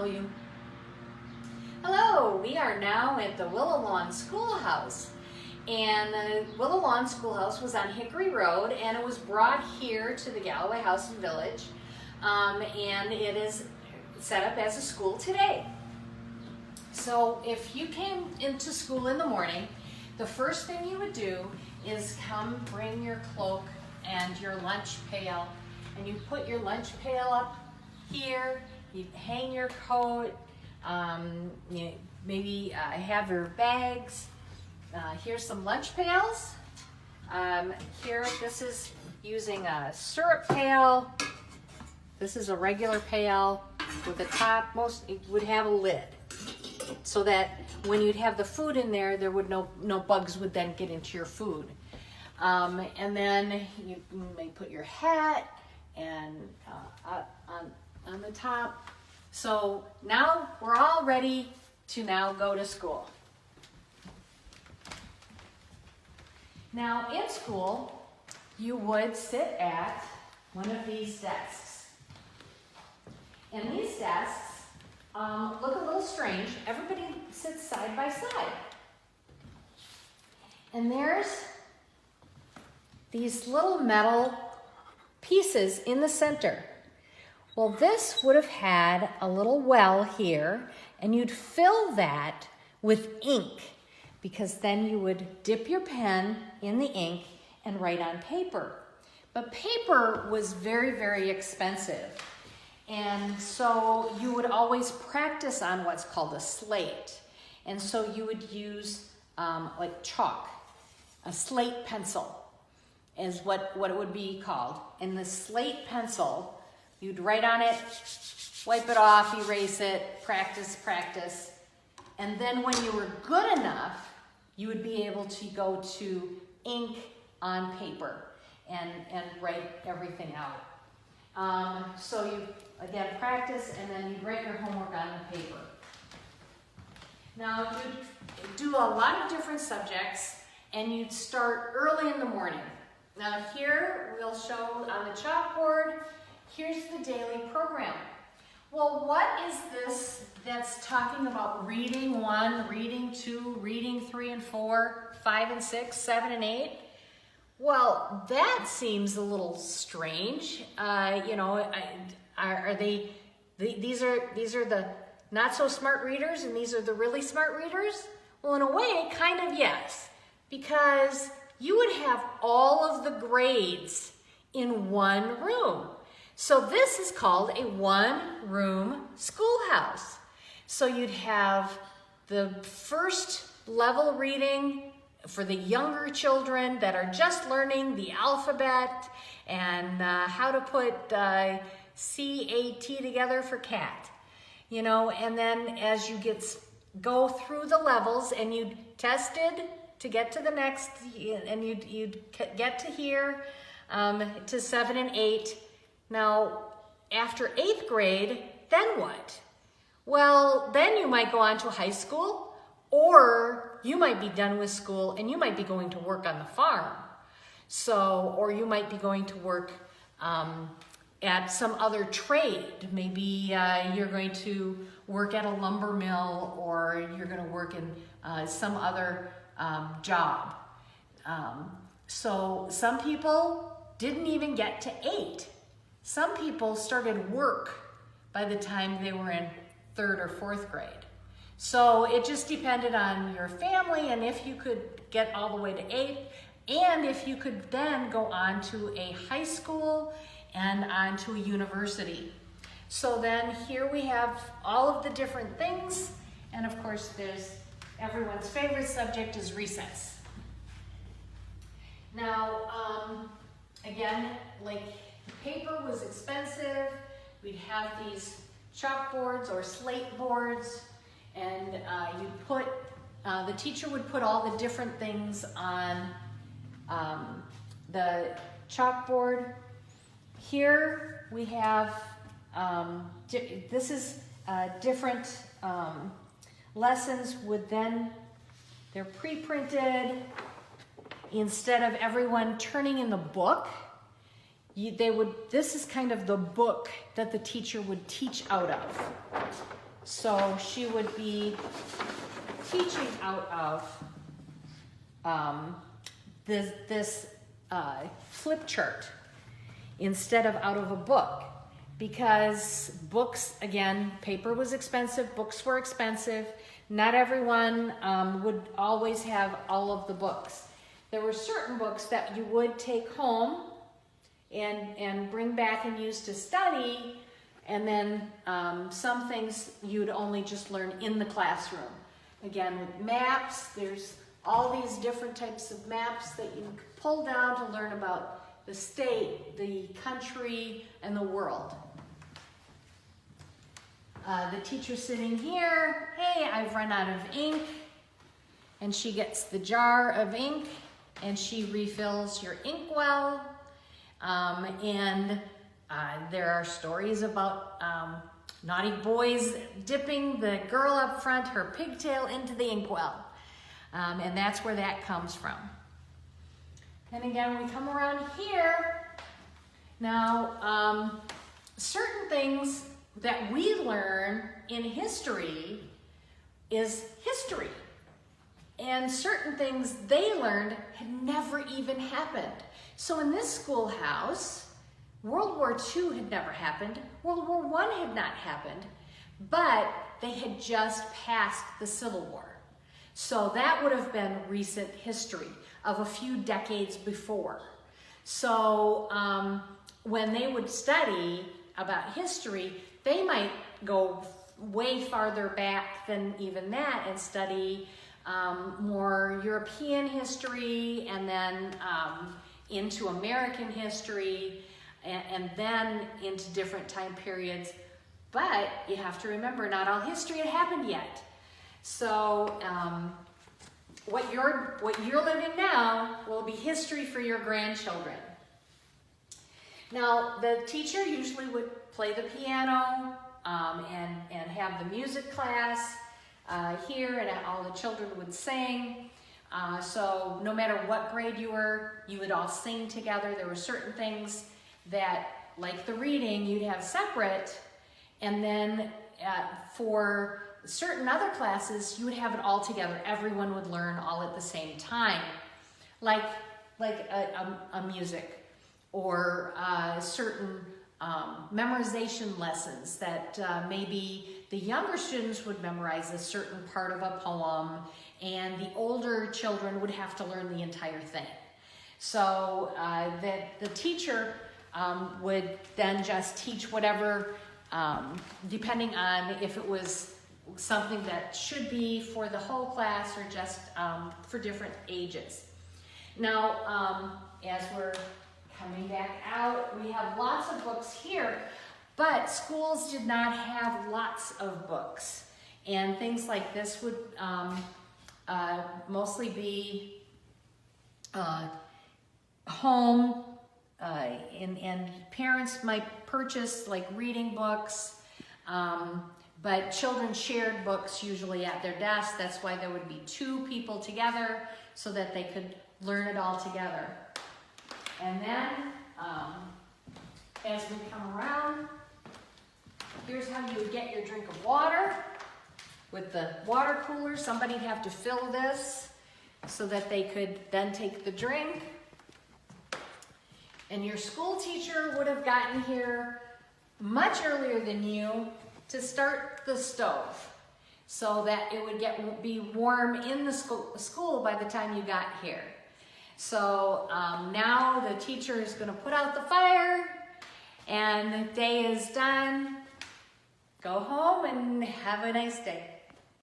you. Hello, we are now at the Willow Lawn Schoolhouse. And the Willow Lawn Schoolhouse was on Hickory Road, and it was brought here to the Galloway House and Village. And it is set up as a school today. So if you came into school in the morning, the first thing you would do is come bring your cloak and your lunch pail. And you put your lunch pail up here, you hang your coat, you maybe have your bags. Here's some lunch pails. Here, this is using a syrup pail. This is a regular pail with a top. Most it would have a lid, so that when you'd have the food in there, there would no bugs would then get into your food. And then you may put your hat and on the top. So now we're all ready to now go to school. Now in school, you would sit at one of these desks. And these desks look a little strange. Everybody sits side by side. And there's these little metal pieces in the center. Well, this would have had a little well here, and you'd fill that with ink, because then you would dip your pen in the ink and write on paper. But paper was very, very expensive. And so you would always practice on what's called a slate. And so you would use like chalk, a slate pencil is what it would be called. And the slate pencil, you'd write on it, wipe it off, erase it, practice, practice. And then when you were good enough, you would be able to go to ink on paper and write everything out. So you, again, practice, and then you write your homework on the paper. Now, you'd do a lot of different subjects, and you'd start early in the morning. Now here, we'll show on the chalkboard, here's the daily program. Well, what is this that's talking about reading 1, reading 2, reading 3 and 4, 5 and 6, 7 and 8? Well, that seems a little strange. You know, are they? These are the not so smart readers, and these are the really smart readers? Well, in a way, kind of yes, because you would have all of the grades in one room. So this is called a one-room schoolhouse. So you'd have the first level reading for the younger children that are just learning the alphabet and how to put C-A-T together for cat. You know, and then as you go through the levels and you tested to get to the next, and you'd get to here to 7 and 8. Now, after 8th grade, then what? Well, then you might go on to high school, or you might be done with school and you might be going to work on the farm. So, or you might be going to work at some other trade. Maybe you're going to work at a lumber mill, or you're going to work in some other job. So some people didn't even get to 8. Some people started work by the time they were in 3rd or 4th grade. So it just depended on your family, and if you could get all the way to 8, and if you could then go on to a high school and on to a university. So then here we have all of the different things, and of course there's everyone's favorite subject is recess. Now, again, like paper was expensive. We'd have these chalkboards or slate boards, and the teacher would put all the different things on the chalkboard. Here we have, this is different lessons they're pre-printed. Instead of everyone turning in the book, this is kind of the book that the teacher would teach out of. so she would be teaching out of this flip chart instead of out of a book, because books, again, paper was expensive, books were expensive. Not everyone would always have all of the books. There were certain books that you would take home and bring back and use to study, and then some things you'd only just learn in the classroom. Again, with maps, there's all these different types of maps that you can pull down to learn about the state, the country, and the world. The teacher sitting here, hey, I've run out of ink, and she gets the jar of ink and she refills your inkwell. There are stories about naughty boys dipping the girl up front, her pigtail, into the inkwell. And that's where that comes from. And again, we come around here. Now, certain things that we learn in history is history. And certain things they learned had never even happened. So in this schoolhouse, World War II had never happened. World War I had not happened, but they had just passed the Civil War. So that would have been recent history of a few decades before. So when they would study about history, they might go way farther back than even that and study more European history, and then into American history, and then into different time periods. But you have to remember, not all history had happened yet. So what you're living now will be history for your grandchildren. Now, the teacher usually would play the piano and have the music class here, and all the children would sing. So no matter what grade you were, you would all sing together. There were certain things that, like the reading, you'd have separate, and then for certain other classes, you would have it all together. Everyone would learn all at the same time, like a music, or certain memorization lessons that maybe the younger students would memorize a certain part of a poem, and the older children would have to learn the entire thing. So the teacher would then just teach whatever, depending on if it was something that should be for the whole class or just for different ages. Now, as we're coming back out, we have lots of books here, but schools did not have lots of books. And things like this would mostly be home, and parents might purchase like reading books, but children shared books usually at their desk. That's why there would be two people together so that they could learn it all together. And then, as we come around, here's how you would get your drink of water. With the water cooler, somebody'd have to fill this so that they could then take the drink. And your school teacher would have gotten here much earlier than you to start the stove so that it would be warm in the school by the time you got here. So now the teacher is going to put out the fire, and the day is done. Go home and have a nice day.